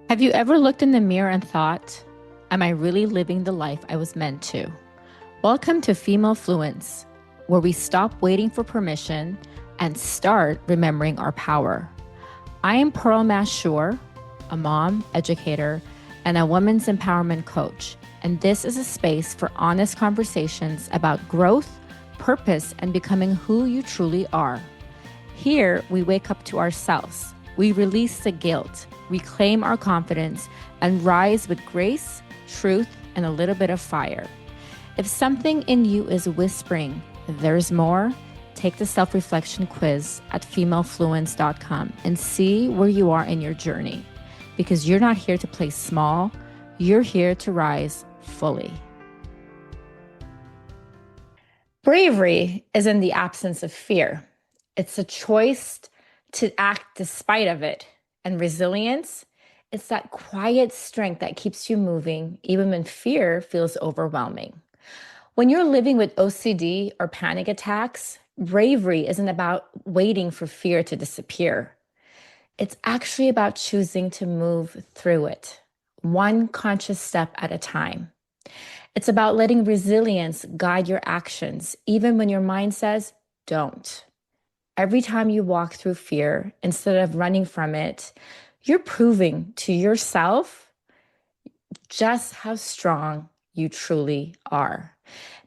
Have you ever looked in the mirror and thought, am I really living the life I was meant to? Welcome to Female Fluence, where we stop waiting for permission and start remembering our power. I am Pearl Mashour, a mom, educator, and a women's empowerment coach. And this is a space for honest conversations about growth, purpose, and becoming who you truly are. Here, we wake up to ourselves. We release the guilt, reclaim our confidence, and rise with grace, truth, and a little bit of fire. If something in you is whispering, there's more, take the self-reflection quiz at femalefluence.com and see where you are in your journey. Because you're not here to play small, you're here to rise fully. Bravery is in the absence of fear. It's a choice to act despite of it. And resilience, it's that quiet strength that keeps you moving even when fear feels overwhelming. When you're living with OCD or panic attacks, bravery isn't about waiting for fear to disappear. It's actually about choosing to move through it, one conscious step at a time. It's about letting resilience guide your actions, even when your mind says, don't. Every time you walk through fear, instead of running from it, you're proving to yourself just how strong you truly are.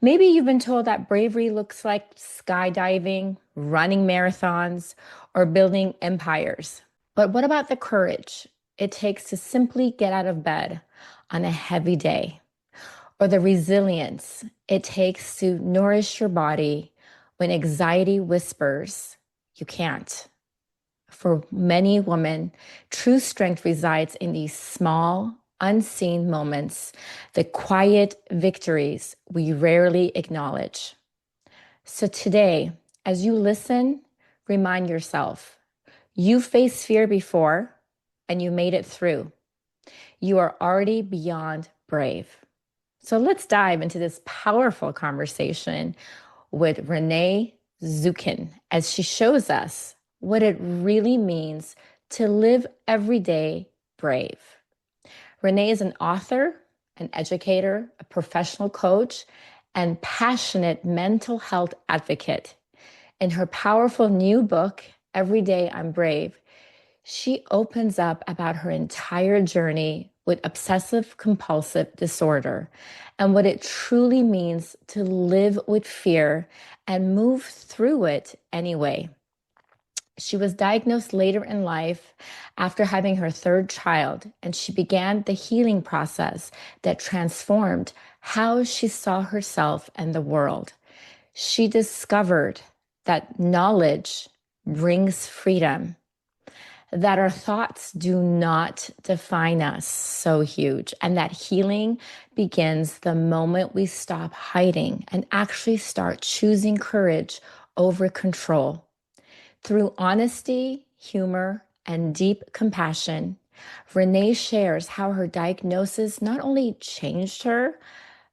Maybe you've been told that bravery looks like skydiving, running marathons, or building empires. But what about the courage it takes to simply get out of bed on a heavy day? Or the resilience it takes to nourish your body when anxiety whispers, you can't. For many women, true strength resides in these small, unseen moments, the quiet victories we rarely acknowledge. So today, as you listen, remind yourself, you faced fear before and you made it through. You are already beyond brave. So let's dive into this powerful conversation with Renee Zukin as she shows us what it really means to live every day brave. Renee is an author, an educator, a professional coach, and passionate mental health advocate. In her powerful new book, Every Day I'm Brave, she opens up about her entire journey with obsessive-compulsive disorder and what it truly means to live with fear and move through it anyway. She was diagnosed later in life after having her third child, and she began the healing process that transformed how she saw herself and the world. She discovered that knowledge brings freedom, that our thoughts do not define us, so huge, and that healing begins the moment we stop hiding and actually start choosing courage over control. Through honesty, humor, and deep compassion, Renee shares how her diagnosis not only changed her,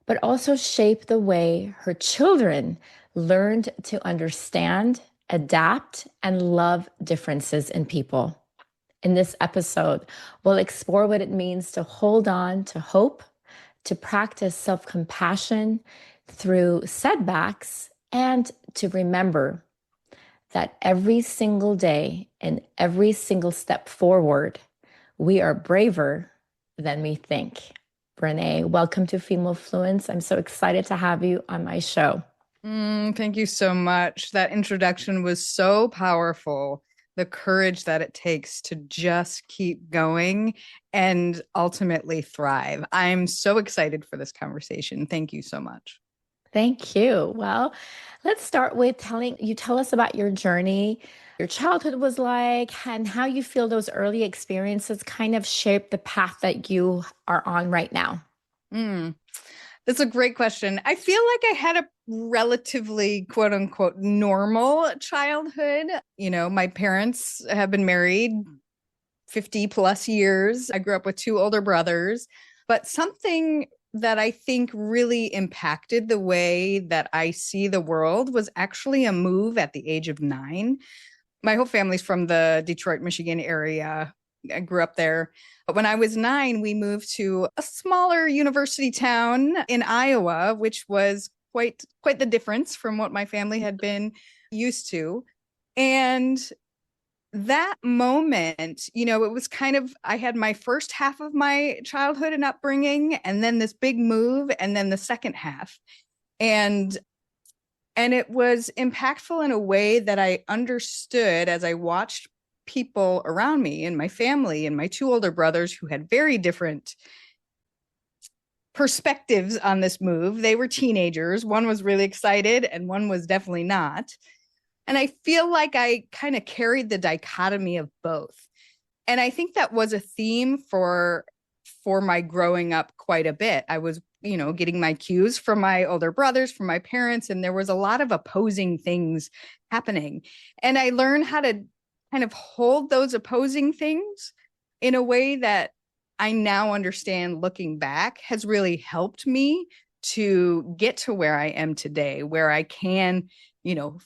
but also shaped the way her children learned to understand, adapt, and love differences in people. In this episode, we'll explore what it means to hold on to hope, to practice self-compassion through setbacks, and to remember that every single day and every single step forward, we are braver than we think. Renee, welcome to Female Fluence. I'm so excited to have you on my show. Thank you so much. That introduction was so powerful. The courage that it takes to just keep going and ultimately thrive. I'm so excited for this conversation. Thank you so much. Thank you. Well, let's start with tell us about your journey, your childhood was like, and how you feel those early experiences kind of shaped the path that you are on right now. That's a great question. I feel like I had a relatively quote unquote normal childhood. You know, my parents have been married 50 plus years. I grew up with two older brothers, but something that I think really impacted the way that I see the world was actually a move at the age of 9. My whole family's from the Detroit, Michigan area. I grew up there. But when I was 9, we moved to a smaller university town in Iowa, which was quite the difference from what my family had been used to. And that moment, it was kind of, I had my first half of my childhood and upbringing, and then this big move, and then the second half. And it was impactful in a way that I understood as I watched people around me and my family and my 2 older brothers who had very different perspectives on this move. They were teenagers. One was really excited and one was definitely not. And I feel like I kind of carried the dichotomy of both. And I think that was a theme for my growing up quite a bit. I was, getting my cues from my older brothers, from my parents, and there was a lot of opposing things happening. And I learned how to kind of hold those opposing things in a way that I now understand, looking back, has really helped me to get to where I am today, where I can,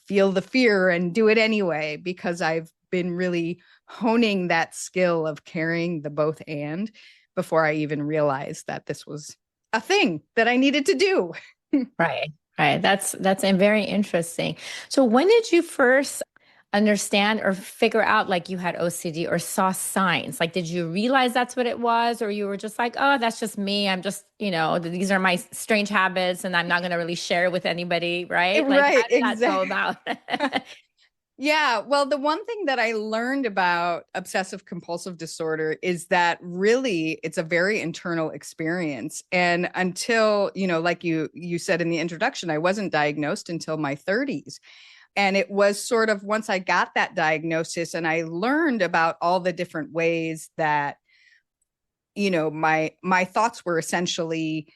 feel the fear and do it anyway, because I've been really honing that skill of carrying the both and before I even realized that this was a thing that I needed to do. Right. Right. That's very interesting. So when did you first understand or figure out like you had OCD or saw signs? Like, did you realize that's what it was, or you were just like, oh, that's just me. I'm just, these are my strange habits and I'm not going to really share with anybody, right? Like, how Right, did that go exactly. about? Yeah, well, the one thing that I learned about obsessive compulsive disorder is that really it's a very internal experience. And until, like you said in the introduction, I wasn't diagnosed until my 30s. And it was sort of once I got that diagnosis and I learned about all the different ways that, my thoughts were essentially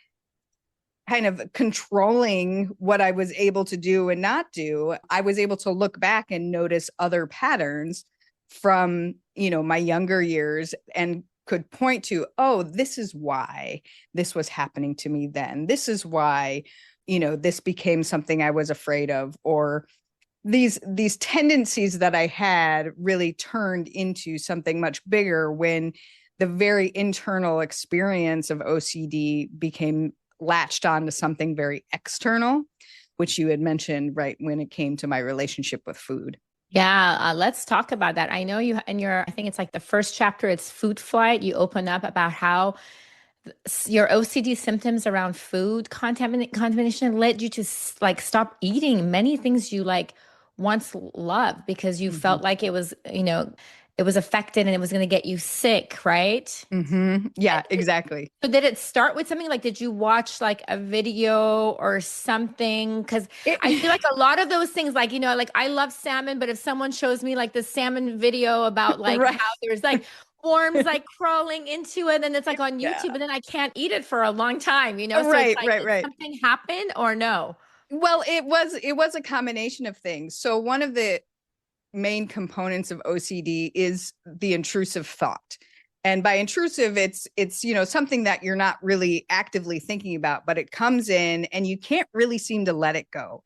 kind of controlling what I was able to do and not do, I was able to look back and notice other patterns from, my younger years, and could point to, oh, this is why this was happening to me then. This is why, this became something I was afraid of, or these tendencies that I had really turned into something much bigger when the very internal experience of OCD became latched on to something very external, which you had mentioned right when it came to my relationship with food. Yeah, let's talk about that. I know you in your, I think it's like the first chapter, it's food flight. You open up about how your OCD symptoms around food contamination led you to like stop eating many things you like once loved because you Mm-hmm. felt like it was affected and it was going to get you sick, right? Mm-hmm. Yeah, exactly. So did it start with something like, did you watch like a video or something? Because I feel like a lot of those things, like, like I love salmon, but if someone shows me like the salmon video about like Right. how there's like worms like crawling into it and it's like on Yeah. YouTube, but then I can't eat it for a long time, So it's Right, like, right, did right. something happen or no? Well, it was a combination of things. So one of the main components of OCD is the intrusive thought. And by intrusive, it's something that you're not really actively thinking about, but it comes in and you can't really seem to let it go.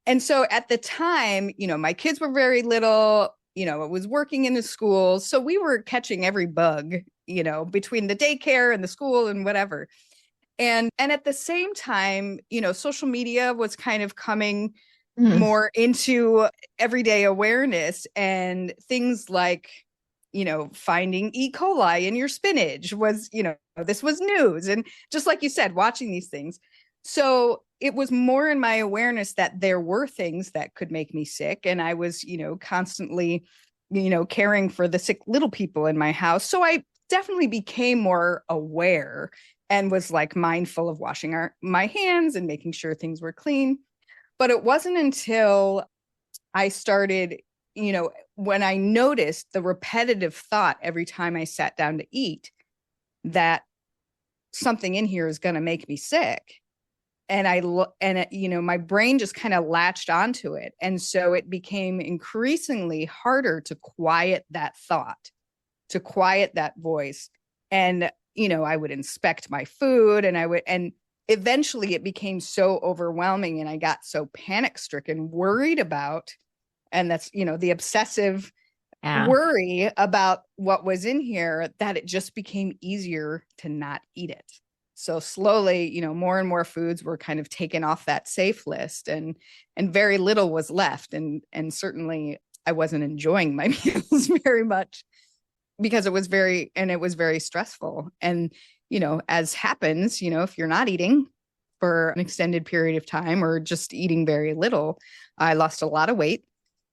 And so at the time, my kids were very little, it was working in the schools. So we were catching every bug, between the daycare and the school and whatever. And at the same time, social media was kind of coming Mm. more into everyday awareness, and things like, finding E. coli in your spinach was, this was news. And just like you said, watching these things. So it was more in my awareness that there were things that could make me sick. And I was, constantly, caring for the sick little people in my house. So I definitely became more aware and was like mindful of washing my hands and making sure things were clean. But it wasn't until I started, when I noticed the repetitive thought every time I sat down to eat that something in here is going to make me sick. And my brain just kind of latched onto it. And so it became increasingly harder to quiet that thought, to quiet that voice. And, I would inspect my food, and eventually it became so overwhelming and I got so panic stricken, worried about, and that's, the obsessive Yeah. worry about what was in here that it just became easier to not eat it. So slowly, more and more foods were kind of taken off that safe list, and very little was left. And certainly I wasn't enjoying my meals very much because it was very stressful. And, as happens, if you're not eating for an extended period of time or just eating very little, I lost a lot of weight.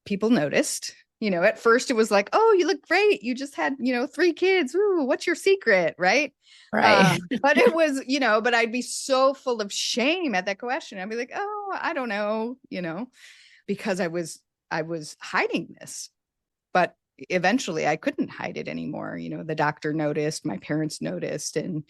People noticed. At first it was like, oh, you look great. You just had, 3 kids. Ooh, what's your secret? Right. Right. But it was, but I'd be so full of shame at that question. I'd be like, oh, I don't know, because I was hiding this. But eventually I couldn't hide it anymore. The doctor noticed, my parents noticed, and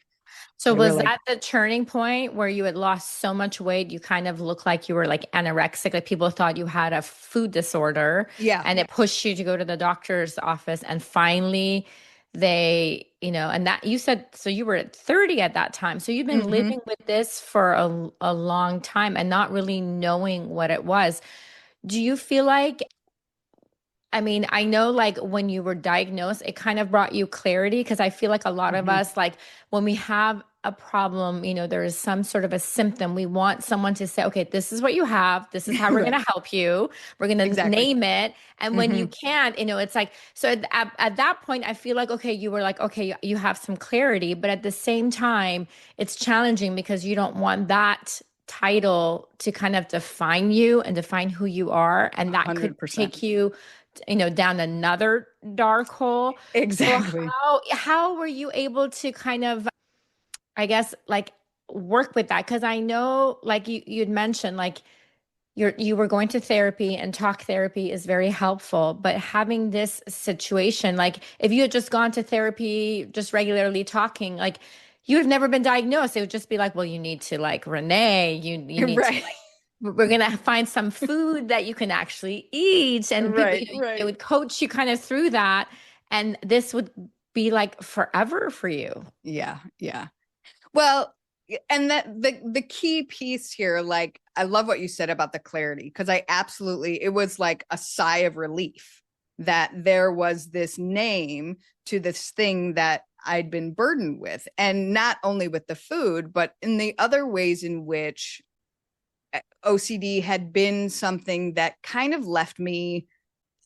So they were was like, that the turning point where you had lost so much weight, you kind of looked like you were like anorexic, like people thought you had a food disorder, yeah. and it pushed you to go to the doctor's office, and finally and that you said, so you were at 30 at that time. So you've been Mm-hmm. living with this for a long time and not really knowing what it was. Do you feel like, I mean, I know like when you were diagnosed, it kind of brought you clarity because I feel like a lot of Mm-hmm. us, like when we have a problem, there is some sort of a symptom. We want someone to say, okay, this is what you have. This is how we're going Right. to help you. We're going to Exactly. name it. And when you Mm-hmm. can't, it's like, so at that point, I feel like, okay, you were like, okay, you have some clarity. But at the same time, it's challenging because you don't want that title to kind of define you and define who you are. And that could 100%. take you down another dark hole. So Exactly. how were you able to kind of, I guess, like work with that? Because I know, like you'd mentioned, like you were going to therapy and talk therapy is very helpful, but having this situation, like if you had just gone to therapy, just regularly talking, like you'd have never been diagnosed. It would just be like, well, you need to like Renee, you need to Right. like we're gonna find some food that you can actually eat, and people, Right. they Right. would coach you kind of through that, and this would be like forever for you. Yeah. Yeah. Well, and that the key piece here, like I love what you said about the clarity, because I absolutely, it was like a sigh of relief that there was this name to this thing that I'd been burdened with. And not only with the food, but in the other ways in which OCD had been something that kind of left me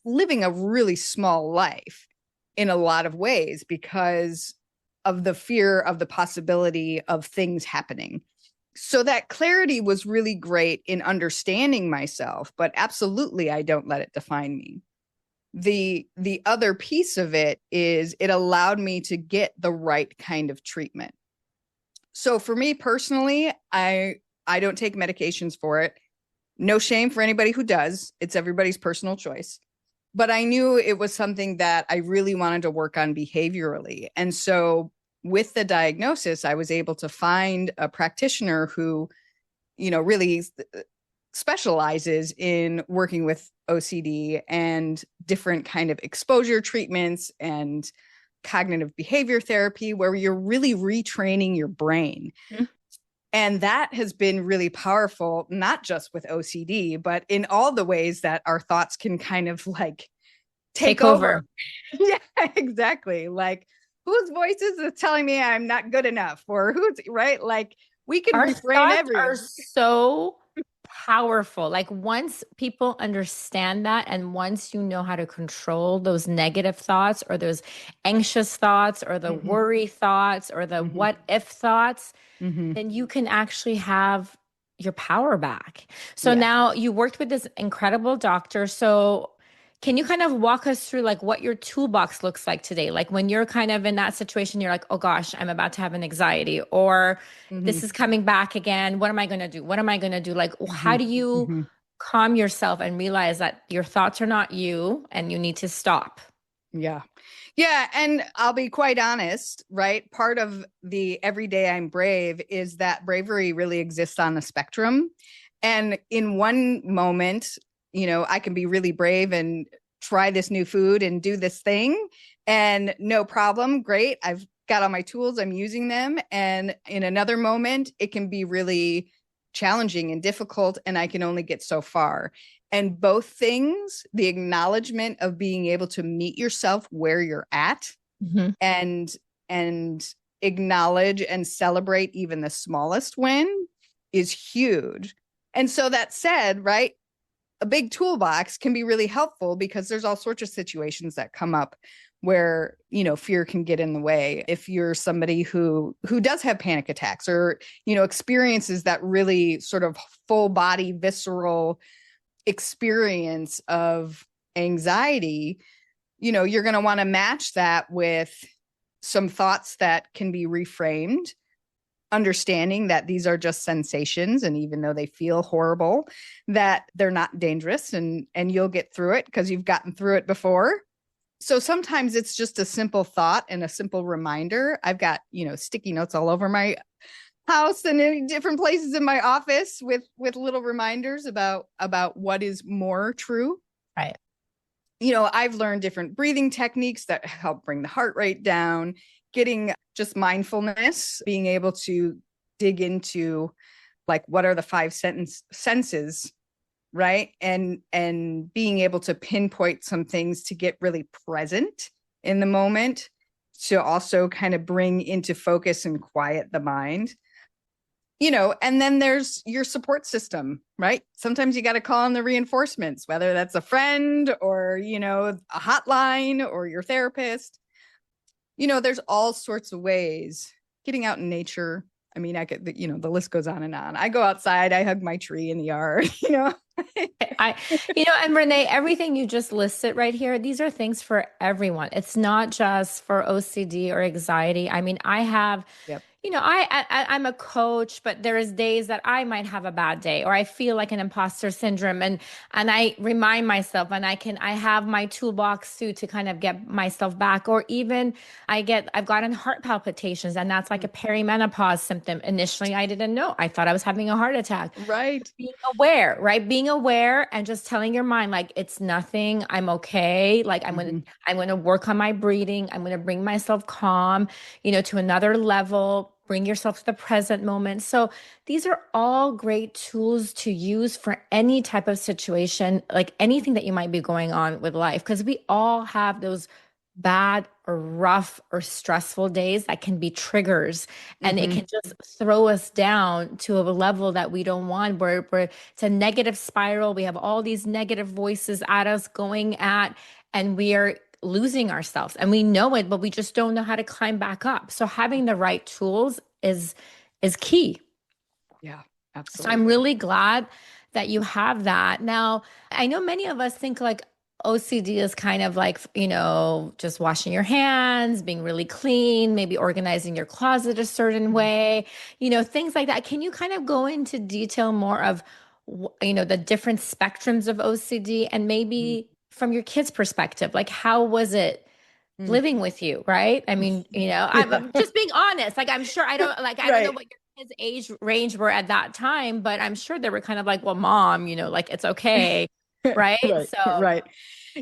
living a really small life in a lot of ways because of the fear of the possibility of things happening. So that clarity was really great in understanding myself, but absolutely I don't let it define me. The other piece of it is it allowed me to get the right kind of treatment. So for me personally, I don't take medications for it. No shame for anybody who does. It's everybody's personal choice. But I knew it was something that I really wanted to work on behaviorally. And so with the diagnosis, I was able to find a practitioner who, really specializes in working with OCD and different kind of exposure treatments and cognitive behavior therapy, where you're really retraining your brain. Mhm. And that has been really powerful, not just with OCD, but in all the ways that our thoughts can kind of like take Take over. over. Yeah, exactly. Like, whose voices is telling me I'm not good enough, or who's right? Like, we can Our reframe thoughts are everything. so powerful. Like once people understand that, and once you know how to control those negative thoughts or those anxious thoughts or the Mm-hmm. worry thoughts or the Mm-hmm. what if thoughts, Mm-hmm. then you can actually have your power back. So Yeah. now you worked with this incredible doctor. So can you kind of walk us through like what your toolbox looks like today? Like when you're kind of in that situation, you're like, oh gosh, I'm about to have an anxiety, or Mm-hmm. this is coming back again. What am I going to do? What am I going to do? Like, Mm-hmm. how do you Mm-hmm. calm yourself and realize that your thoughts are not you and you need to stop? Yeah. Yeah. And I'll be quite honest, right? Part of the everyday I'm brave is that bravery really exists on the spectrum. And in one moment, I can be really brave and try this new food and do this thing, and no problem. Great. I've got all my tools, I'm using them. And in another moment, it can be really challenging and difficult, and I can only get so far. And both things, the acknowledgement of being able to meet yourself where you're at, Mm-hmm. and acknowledge and celebrate even the smallest win is huge. And so that said, right, a big toolbox can be really helpful because there's all sorts of situations that come up where, you know, fear can get in the way. If you're somebody who does have panic attacks, or, you know, experiences that really sort of full body visceral experience of anxiety, you know, you're going to want to match that with some thoughts that can be reframed, understanding that these are just sensations, and even though they feel horrible, that they're not dangerous, and you'll get through it because you've gotten through it before. So sometimes it's just a simple thought and a simple reminder. I've got, you know, sticky notes all over my house and in different places in my office with little reminders about what is more true. Right. You know, I've learned different breathing techniques that help bring the heart rate down, getting just mindfulness, being able to dig into like what are the five senses, right? And being able to pinpoint some things to get really present in the moment, to also kind of bring into focus and quiet the mind. You know, and then there's your support system, right? Sometimes you got to call on the reinforcements, whether that's a friend or, you know, a hotline or your therapist. You know, there's all sorts of ways. Getting out in nature. I mean, I could, you know, the list goes on and on. I go outside, I hug my tree in the yard, you know. I, and Renee, everything you just listed right here, these are things for everyone. It's not just for OCD or anxiety. I mean, I have, Yep. I'm a coach, but there is days that I might have a bad day, or I feel like an imposter syndrome, and I remind myself, and I have my toolbox to kind of get myself back, or even I've gotten heart palpitations, and that's like a perimenopause symptom. Initially, I didn't know. I thought I was having a heart attack. Right. Being aware, right? Being aware and just telling your mind, like, it's nothing. I'm okay. Like, Mm-hmm. I'm gonna work on my breathing. I'm gonna bring myself calm, to another level. Bring yourself to the present moment. So these are all great tools to use for any type of situation, like anything that you might be going on with life, because we all have those bad or rough or stressful days that can be triggers, and it Mm-hmm. can just throw us down to a level that we don't want, where it's a negative spiral. We have all these negative voices at us going at, and we are losing ourselves, and we know it, but we just don't know how to climb back up. So having the right tools is key. Yeah, So I'm absolutely. really glad that you have that. Now, I know many of us think like OCD is kind of like, just washing your hands, being really clean, maybe organizing your closet a certain way, things like that. Can you kind of go into detail more of, the different spectrums of OCD, and Mm-hmm. maybe from your kids' perspective, like how was it living with you, right? I mean, I'm Yeah. just being honest. Like, I'm sure I don't know Right. what your kids' age range were at that time, but I'm sure they were kind of like, well, mom, like it's okay, right? Right. So, Right.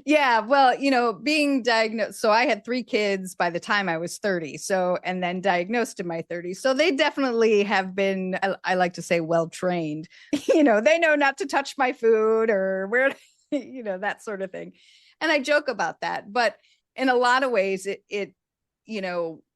Yeah. Well, you know, being diagnosed. So I had three kids by the time I was 30. So, and then diagnosed in my 30s. So they definitely have been, I like to say, well trained. You know, they know not to touch my food or where, that sort of thing. And I joke about that. But in a lot of ways,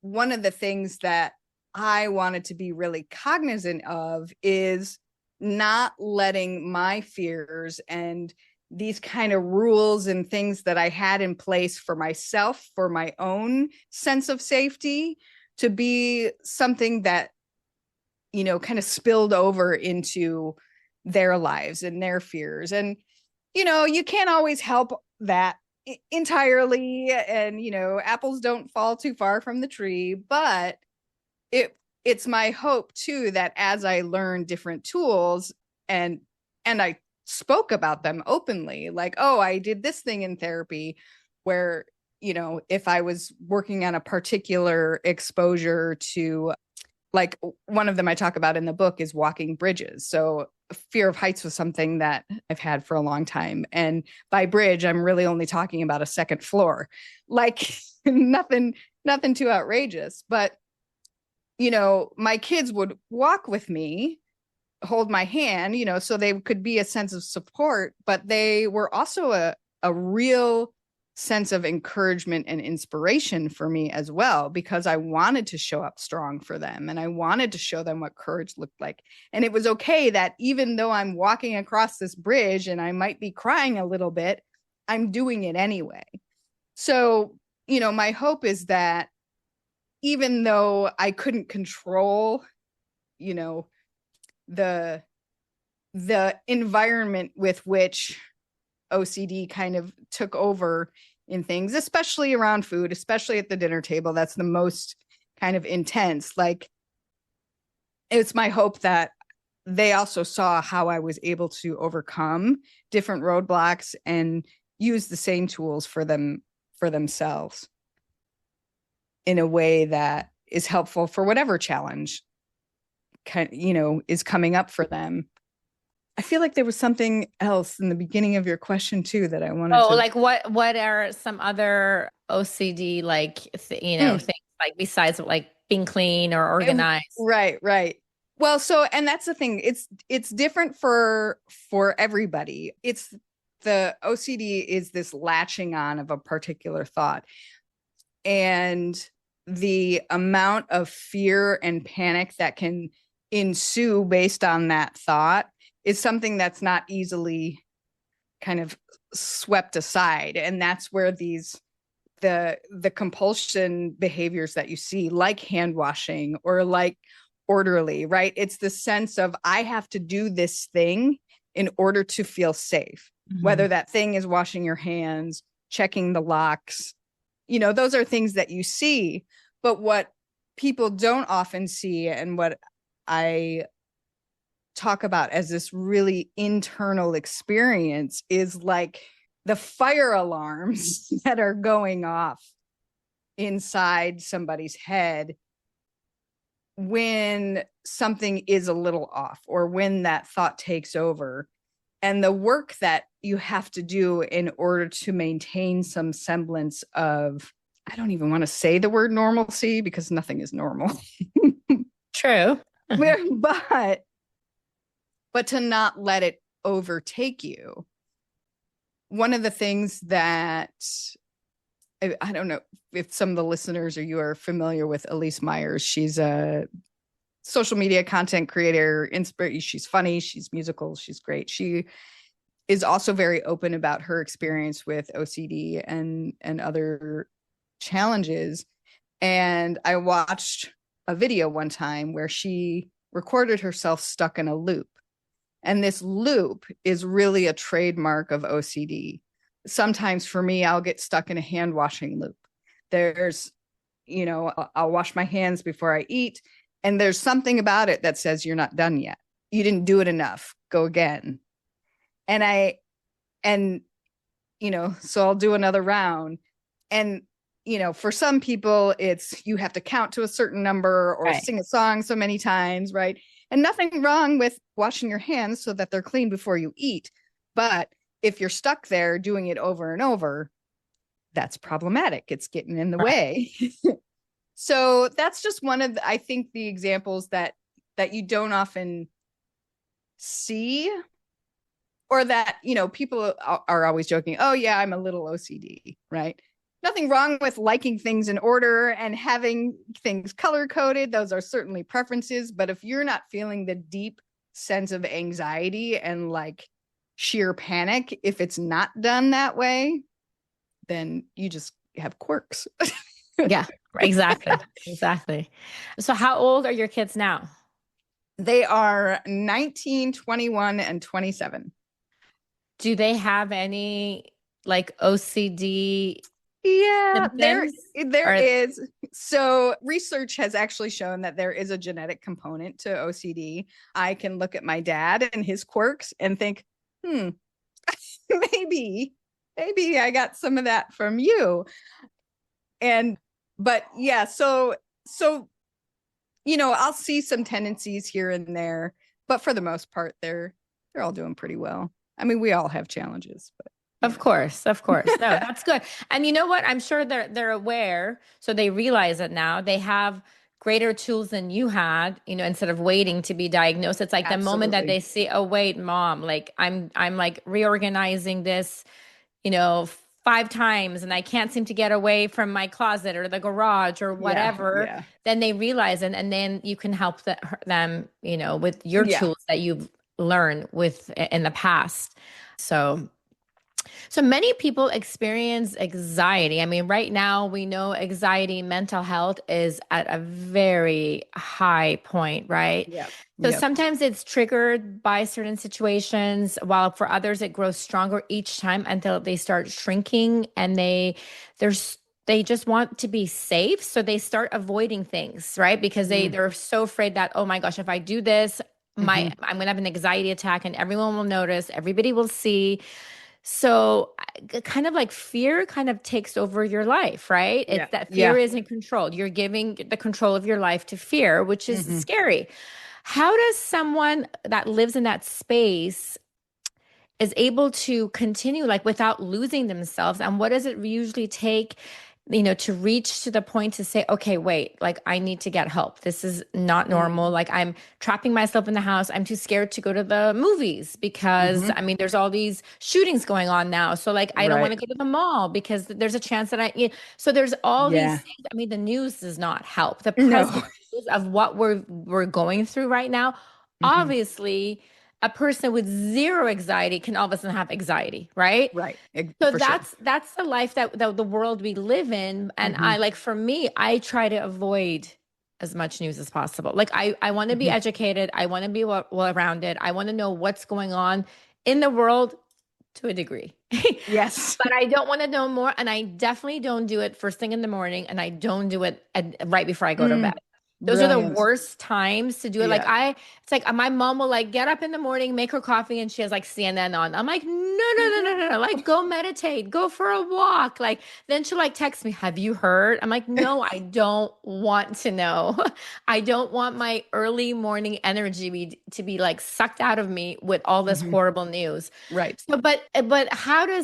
one of the things that I wanted to be really cognizant of is not letting my fears and these kind of rules and things that I had in place for myself, for my own sense of safety, to be something that, kind of spilled over into their lives and their fears. And, you can't always help that entirely. And, apples don't fall too far from the tree, but it's my hope too that as I learn different tools and I spoke about them openly, like, oh, I did this thing in therapy where, if I was working on a particular exposure to, like, one of them I talk about in the book is walking bridges. So fear of heights was something that I've had for a long time. And by bridge, I'm really only talking about a second floor, like nothing too outrageous. But my kids would walk with me hold my hand, so they could be a sense of support, but they were also a real sense of encouragement and inspiration for me as well, because I wanted to show up strong for them and I wanted to show them what courage looked like. And it was okay that even though I'm walking across this bridge and I might be crying a little bit, I'm doing it anyway. So, my hope is that even though I couldn't control, the environment with which OCD kind of took over in things, especially around food, especially at the dinner table, that's the most kind of intense. Like, it's my hope that they also saw how I was able to overcome different roadblocks and use the same tools for themselves in a way that is helpful for whatever challenge is coming up for them. I feel like there was something else in the beginning of your question too that I wanted Oh, to. like what are some other OCD like things like besides like being clean or organized? Right. Well, and that's the thing. It's different for everybody. It's the OCD is this latching on of a particular thought. And the amount of fear and panic that can ensue based on that thought is something that's not easily kind of swept aside. And that's where the compulsion behaviors that you see, like hand washing or like orderly, right? It's the sense of I have to do this thing in order to feel safe, whether that thing is washing your hands, checking the locks, those are things that you see. But what people don't often see, and what I talk about as this really internal experience, is like the fire alarms that are going off inside somebody's head when something is a little off or when that thought takes over, and the work that you have to do in order to maintain some semblance of, I don't even want to say the word normalcy because nothing is normal. True. but to not let it overtake you. One of the things that I don't know if some of the listeners or you are familiar with Elise Myers. She's a social media content creator. She's funny. She's musical. She's great. She is also very open about her experience with OCD and other challenges. And I watched a video one time where she recorded herself stuck in a loop. And this loop is really a trademark of OCD. Sometimes for me, I'll get stuck in a hand washing loop. There's, I'll wash my hands before I eat. And there's something about it that says you're not done yet. You didn't do it enough. Go again. And so I'll do another round. And, for some people, it's you have to count to a certain number or sing a song so many times, right? And nothing wrong with washing your hands so that they're clean before you eat. But if you're stuck there doing it over and over, that's problematic. It's getting in the way. So that's just one of I think the examples that you don't often see, or that, people are always joking, oh yeah, I'm a little OCD, right? Nothing wrong with liking things in order and having things color coded. Those are certainly preferences. But if you're not feeling the deep sense of anxiety and like sheer panic, if it's not done that way, then you just have quirks. Yeah, exactly. So how old are your kids now? They are 19, 21, and 27. Do they have any like OCD Yeah, there symptoms? is. So research has actually shown that there is a genetic component to OCD. I can look at my dad and his quirks and think, maybe I got some of that from you. But yeah, so I'll see some tendencies here and there, but for the most part, they're all doing pretty well. I mean, we all have challenges, but Of course. No, that's good. And you know what? I'm sure they're aware, so they realize it now. They have greater tools than you had, instead of waiting to be diagnosed. It's like the moment that Absolutely. they see, oh, wait, mom, like I'm like reorganizing this, you know, 5 times and I can't seem to get away from my closet or the garage or Yeah. whatever, Yeah. then they realize it. And then you can help them, with your Yeah. tools that you've learned with in the past. So many people experience anxiety. I mean, right now we know anxiety, mental health is at a very high point, right? Yeah. So Yeah. sometimes it's triggered by certain situations, while for others it grows stronger each time until they start shrinking and there's they just want to be safe, so they start avoiding things, right? Because Mm-hmm. they're so afraid that, oh my gosh, if I do this, Mm-hmm. I'm gonna have an anxiety attack and everyone will notice, everybody will see. So, kind of like fear kind of takes over your life, right? Yeah. It's that fear Yeah. isn't controlled. You're giving the control of your life to fear, which is Mm-hmm. scary. How does someone that lives in that space is able to continue like without losing themselves? And what does it usually take, to reach to the point to say, okay, wait, like I need to get help. This is not normal. Like I'm trapping myself in the house. I'm too scared to go to the movies because Mm-hmm. I mean, there's all these shootings going on now. So like I don't want Right. to go to the mall because there's a chance that so there's all these Yeah. things. I mean, the news does not help. The present No. of what we're going through right now, Mm-hmm. obviously a person with zero anxiety can all of a sudden have anxiety, right? Right. So For sure. that's the life that the world we live in. And Mm-hmm. I like for me, I try to avoid as much news as possible. Like I want to be Mm-hmm. educated. I want to be well rounded. I want to know what's going on in the world to a degree. Yes. But I don't want to know more. And I definitely don't do it first thing in the morning. And I don't do it right before I go to bed. Mm. Those are the Brilliant. worst times to do it. Yeah. It's like my mom will like get up in the morning, make her coffee, and she has like CNN on. I'm like, no, no, no, no, no, no. Like, go meditate, go for a walk. Like, then she'll like text me, have you heard? I'm like, no, I don't want to know. I don't want my early morning energy to be like sucked out of me with all this Mm-hmm. horrible news. Right. So, but how do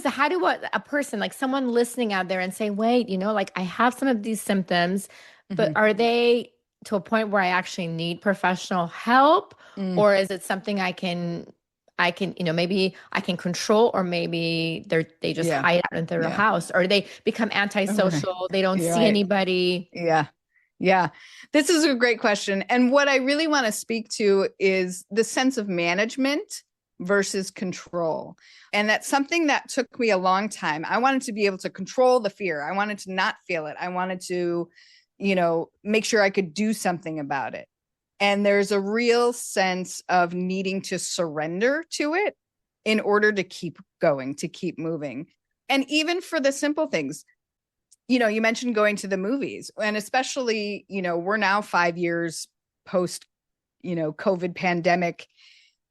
a person like someone listening out there and say, wait, like I have some of these symptoms, but Mm-hmm. are they to a point where I actually need professional help, Mm. or is it something I can, maybe I can control, or maybe they just Yeah. hide out in their Yeah. house, or they become Okay. antisocial, they don't You're see right. anybody. Yeah. Yeah. This is a great question. And what I really want to speak to is the sense of management versus control. And that's something that took me a long time. I wanted to be able to control the fear. I wanted to not feel it. I wanted to, make sure I could do something about it. And there's a real sense of needing to surrender to it in order to keep going, to keep moving. And even for the simple things, you mentioned going to the movies, and especially, we're now 5 years post, COVID pandemic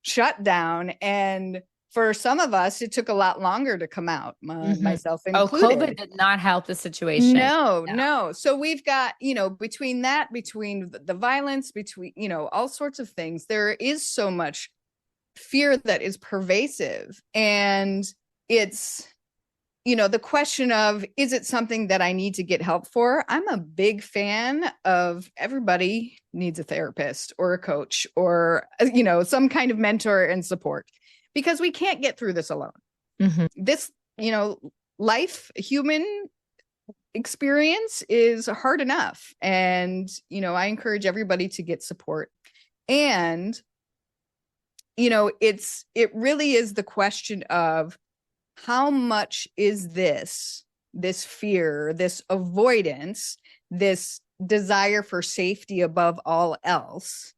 shutdown. And for some of us, it took a lot longer to come out, Mhm. myself Oh, COVID included. did not help the situation. No, No. no. So we've got, between the violence, between, all sorts of things, there is so much fear that is pervasive. And it's, the question of, is it something that I need to get help for? I'm a big fan of everybody needs a therapist or a coach or, some kind of mentor and support, because we can't get through this alone. Mhm. This, life, human experience is hard enough. And, I encourage everybody to get support. And, it really is the question of, how much is this fear, this avoidance, this desire for safety above all else,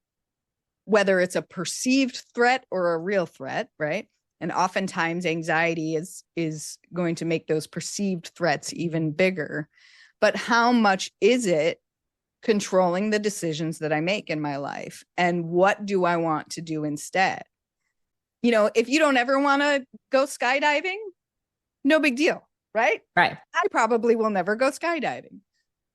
whether it's a perceived threat or a real threat, right? And oftentimes anxiety is going to make those perceived threats even bigger. But how much is it controlling the decisions that I make in my life? And what do I want to do instead? If you don't ever want to go skydiving, no big deal, right? Right. I probably will never go skydiving.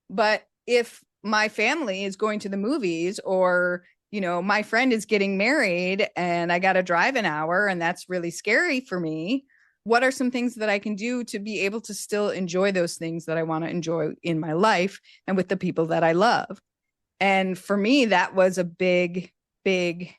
But if my family is going to the movies, or, my friend is getting married and I got to drive an hour and that's really scary for me, what are some things that I can do to be able to still enjoy those things that I want to enjoy in my life and with the people that I love? And for me, that was a big, big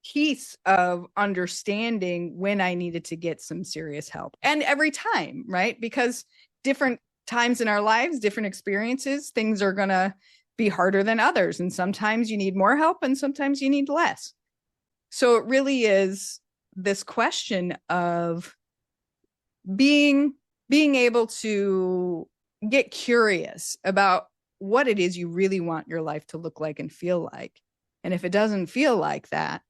piece of understanding when I needed to get some serious help. And every time, right? Because different times in our lives, different experiences, things are going to be harder than others. And sometimes you need more help and sometimes you need less. So it really is this question of being able to get curious about what it is you really want your life to look like and feel like. And if it doesn't feel like that,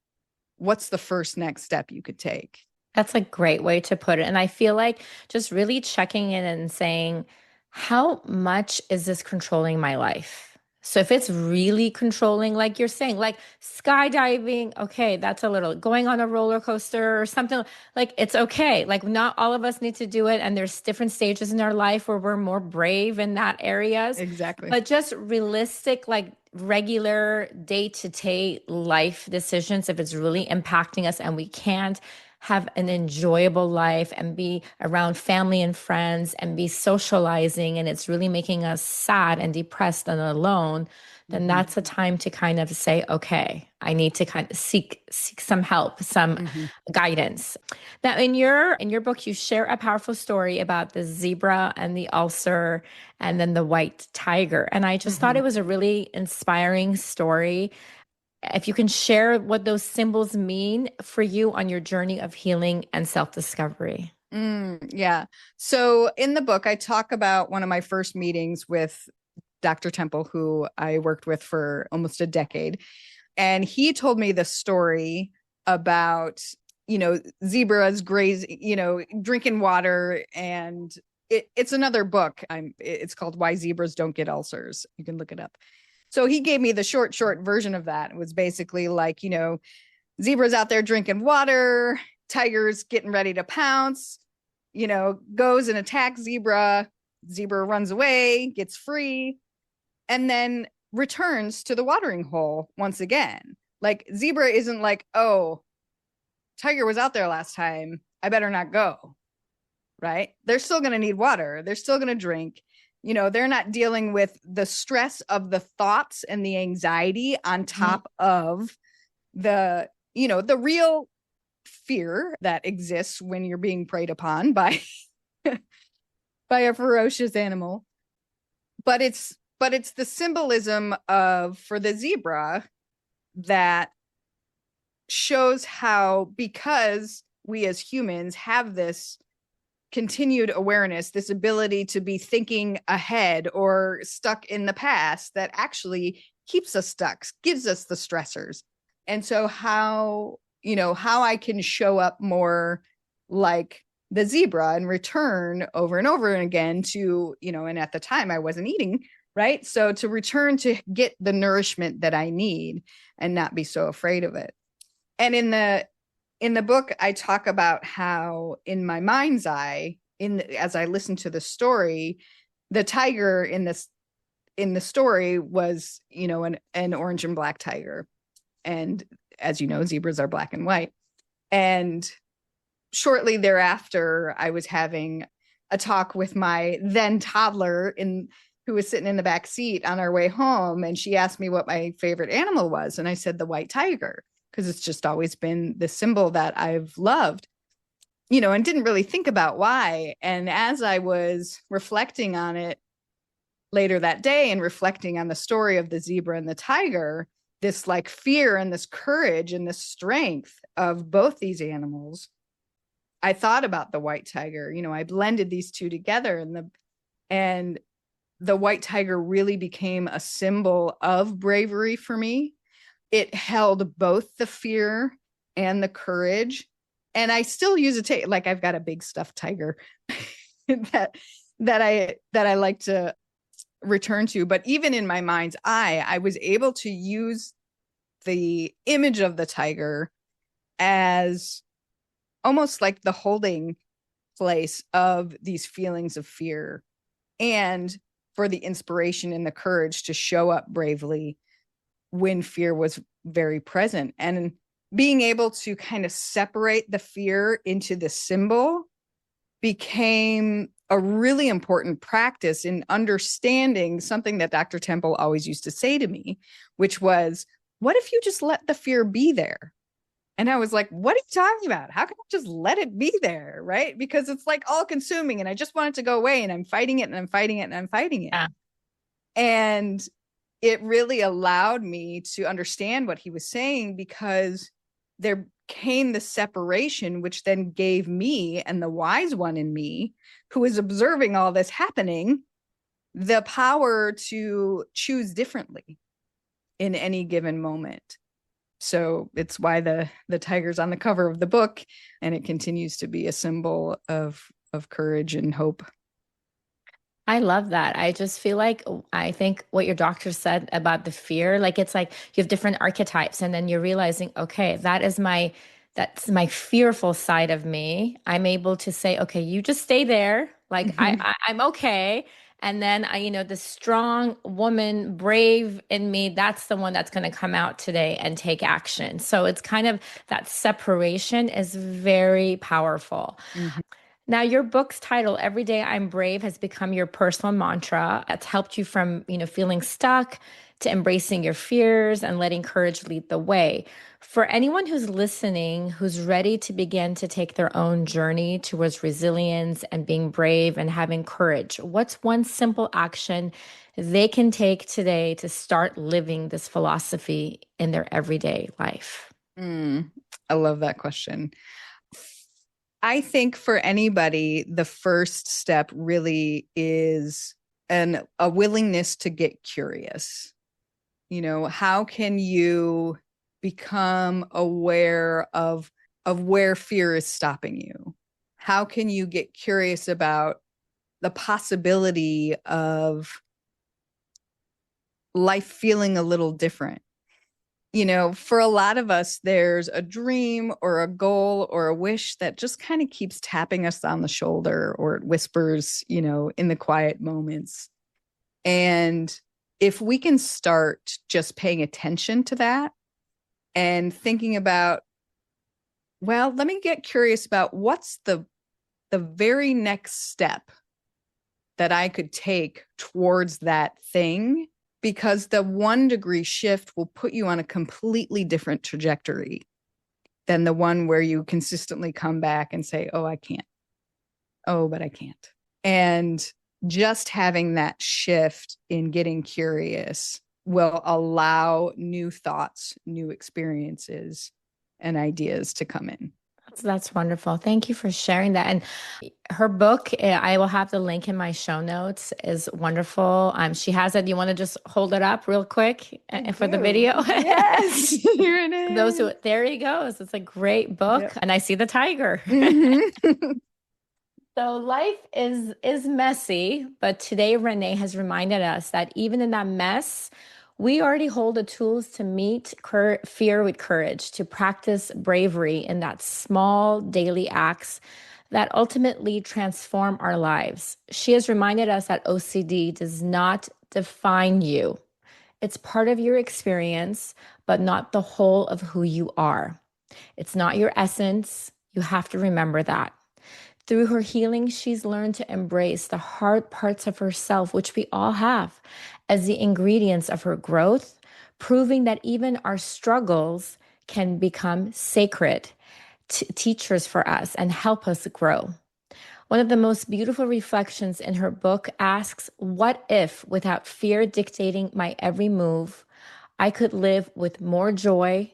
what's the first next step you could take? That's a great way to put it. And I feel like just really checking in and saying, how much is this controlling my life? So if it's really controlling, like you're saying, like skydiving, okay, that's a little going on a roller coaster or something, like it's okay. Like not all of us need to do it. And there's different stages in our life where we're more brave in that areas. Exactly. But just realistic, like regular day to day life decisions, if it's really impacting us and we can't have an enjoyable life and be around family and friends and be socializing and it's really making us sad and depressed and alone, then Mm-hmm. that's a time to kind of say, okay, I need to kind of seek some help, some Mm-hmm. guidance. Now in your book you share a powerful story about the zebra and the ulcer and then the white tiger. And I just thought Mm-hmm. it was a really inspiring story. If you can share what those symbols mean for you on your journey of healing and self-discovery. Yeah. So in the book, I talk about one of my first meetings with Dr. Temple, who I worked with for almost a decade. And he told me the story about, zebras grazing, drinking water. And it's another book. It's called Why Zebras Don't Get Ulcers. You can look it up. So he gave me the short version of that. It was basically like, zebras out there drinking water, tigers getting ready to pounce, goes and attacks zebra. Zebra runs away, gets free, and then returns to the watering hole once again. Like zebra isn't like, oh, tiger was out there last time, I better not go. Right? They're still going to need water. They're still going to drink. They're not dealing with the stress of the thoughts and the anxiety on Mhm. top of the real fear that exists when you're being preyed upon by by a ferocious animal. But it's the symbolism of, for the zebra, that shows how, because we as humans have this continued awareness, this ability to be thinking ahead or stuck in the past, that actually keeps us stuck, gives us the stressors. And so how I can show up more like the zebra and return over and over again to, and at the time I wasn't eating, right? So to return to get the nourishment that I need and not be so afraid of it. And in the book, I talk about how, in my mind's eye, as I listen to the story, the tiger in the story was, an orange and black tiger, and as you know, zebras are black and white. And shortly thereafter, I was having a talk with my then toddler who was sitting in the back seat on our way home, and she asked me what my favorite animal was, and I said the white tiger, because it's just always been the symbol that I've loved, and didn't really think about why. And as I was reflecting on it later that day and reflecting on the story of the zebra and the tiger, this like fear and this courage and this strength of both these animals, I thought about the white tiger. I blended these two together, and the white tiger really became a symbol of bravery for me. It held both the fear and the courage. And I still use it, like I've got a big stuffed tiger that I like to return to. But even in my mind's eye, I was able to use the image of the tiger as almost like the holding place of these feelings of fear, and for the inspiration and the courage to show up bravely when fear was very present. And being able to kind of separate the fear into the symbol became a really important practice in understanding something that Dr. Temple always used to say to me, which was, what if you just let the fear be there? And I was like, what are you talking about? How can I just let it be there? Right. Because it's like all consuming and I just want it to go away and I'm fighting it and I'm fighting it and I'm fighting it. Yeah. And it really allowed me to understand what he was saying because there came the separation, which then gave me and the wise one in me, who is observing all this happening, the power to choose differently in any given moment. So it's why the tiger's on the cover of the book, and it continues to be a symbol of courage and hope. I love that. I just feel like I think what your doctor said about the fear, like it's like you have different archetypes, and then you're realizing, okay, that's my fearful side of me. I'm able to say, okay, you just stay there. Like I'm okay. And then the strong woman, brave in me, that's the one that's going to come out today and take action. So it's kind of that separation is very powerful. Mm-hmm. Now, your book's title, Every Day I'm Brave, has become your personal mantra. It's helped you from, feeling stuck to embracing your fears and letting courage lead the way. For anyone who's listening, who's ready to begin to take their own journey towards resilience and being brave and having courage, what's one simple action they can take today to start living this philosophy in their everyday life? I love that question. I think for anybody, the first step really is a willingness to get curious. How can you become aware of where fear is stopping you? How can you get curious about the possibility of life feeling a little different? For a lot of us, there's a dream or a goal or a wish that just kind of keeps tapping us on the shoulder, or it whispers, in the quiet moments. And if we can start just paying attention to that and thinking about, well, let me get curious about what's the very next step that I could take towards that thing, because the 1 degree shift will put you on a completely different trajectory than the one where you consistently come back and say, oh, I can't. Oh, but I can't. And just having that shift in getting curious will allow new thoughts, new experiences, and ideas to come in. That's wonderful. Thank you for sharing that. And her book, I will have the link in my show notes, is wonderful. She has it. You want to just hold it up real quick I for the do. video? Yes, here it Those is. who, there he goes. It's a great book. Yep. And I see the tiger. Mm-hmm. So life is messy, but today Renee has reminded us that even in that mess, we already hold the tools to meet fear with courage, to practice bravery in that small daily acts that ultimately transform our lives. She has reminded us that OCD does not define you. It's part of your experience, but not the whole of who you are. It's not your essence. You have to remember that. Through her healing, she's learned to embrace the hard parts of herself, which we all have, as the ingredients of her growth, proving that even our struggles can become sacred teachers for us and help us grow. One of the most beautiful reflections in her book asks, what if, without fear dictating my every move, I could live with more joy,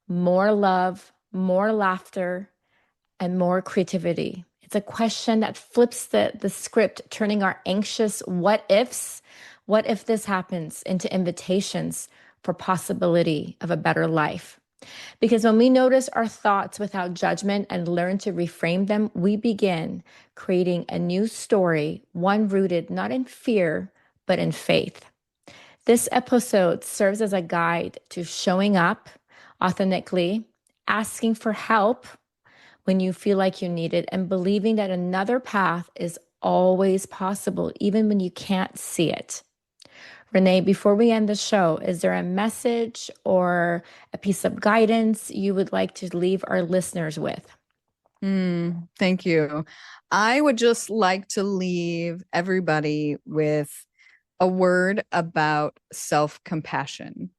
more love, more laughter, and more creativity? It's a question that flips the script, turning our anxious what if this happens, into invitations for possibility of a better life. Because when we notice our thoughts without judgment and learn to reframe them, we begin creating a new story, one rooted not in fear, but in faith. This episode serves as a guide to showing up authentically, asking for help when you feel like you need it, and believing that another path is always possible, even when you can't see it. Renee, before we end the show, is there a message or a piece of guidance you would like to leave our listeners with? Thank you. I would just like to leave everybody with a word about self-compassion.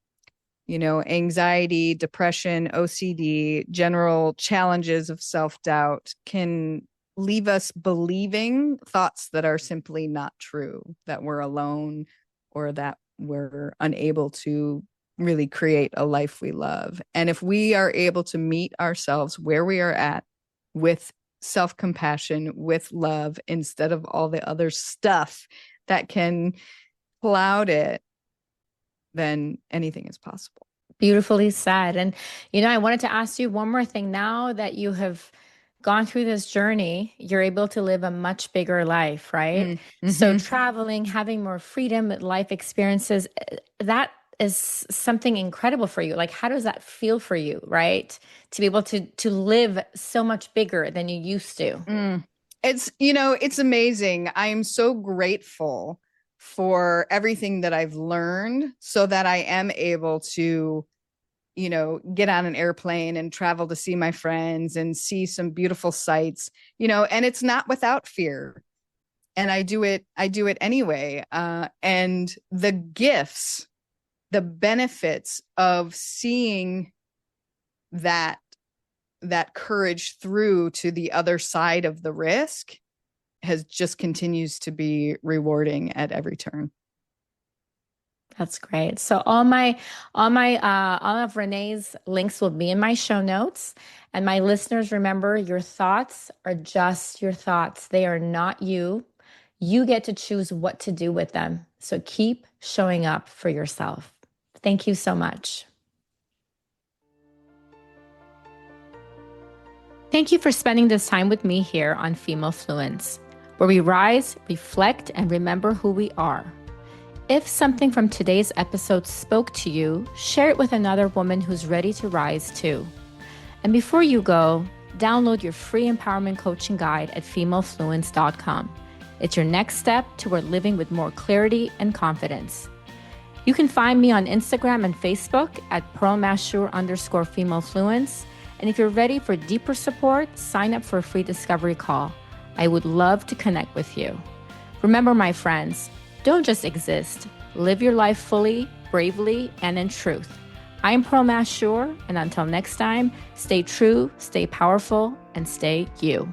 Anxiety, depression, OCD, general challenges of self-doubt can leave us believing thoughts that are simply not true, that we're alone or that we're unable to really create a life we love. And if we are able to meet ourselves where we are at with self-compassion, with love, instead of all the other stuff that can cloud it, then anything is possible. Beautifully said. And, I wanted to ask you one more thing. Now that you have gone through this journey, you're able to live a much bigger life, right? So Mm-hmm. traveling, having more freedom, life experiences, that is something incredible for you. Like, how does that feel for you, right? To be able to live so much bigger than you used to. It's amazing. I am so grateful for everything that I've learned so that I am able to, get on an airplane and travel to see my friends and see some beautiful sights, and it's not without fear. And I do it anyway. And the gifts, the benefits of seeing that courage through to the other side of the risk has just continues to be rewarding at every turn. That's great. So all of Renee's links will be in my show notes. And my listeners, remember, your thoughts are just your thoughts. They are not you. You get to choose what to do with them. So keep showing up for yourself. Thank you so much. Thank you for spending this time with me here on Female Fluence, where we rise, reflect, and remember who we are. If something from today's episode spoke to you, share it with another woman who's ready to rise too. And before you go, download your free empowerment coaching guide at femalefluence.com. It's your next step toward living with more clarity and confidence. You can find me on Instagram and Facebook at Mashour_femalefluence. And if you're ready for deeper support, sign up for a free discovery call. I would love to connect with you. Remember, my friends, don't just exist. Live your life fully, bravely, and in truth. I'm Mashour, and until next time, stay true, stay powerful, and stay you.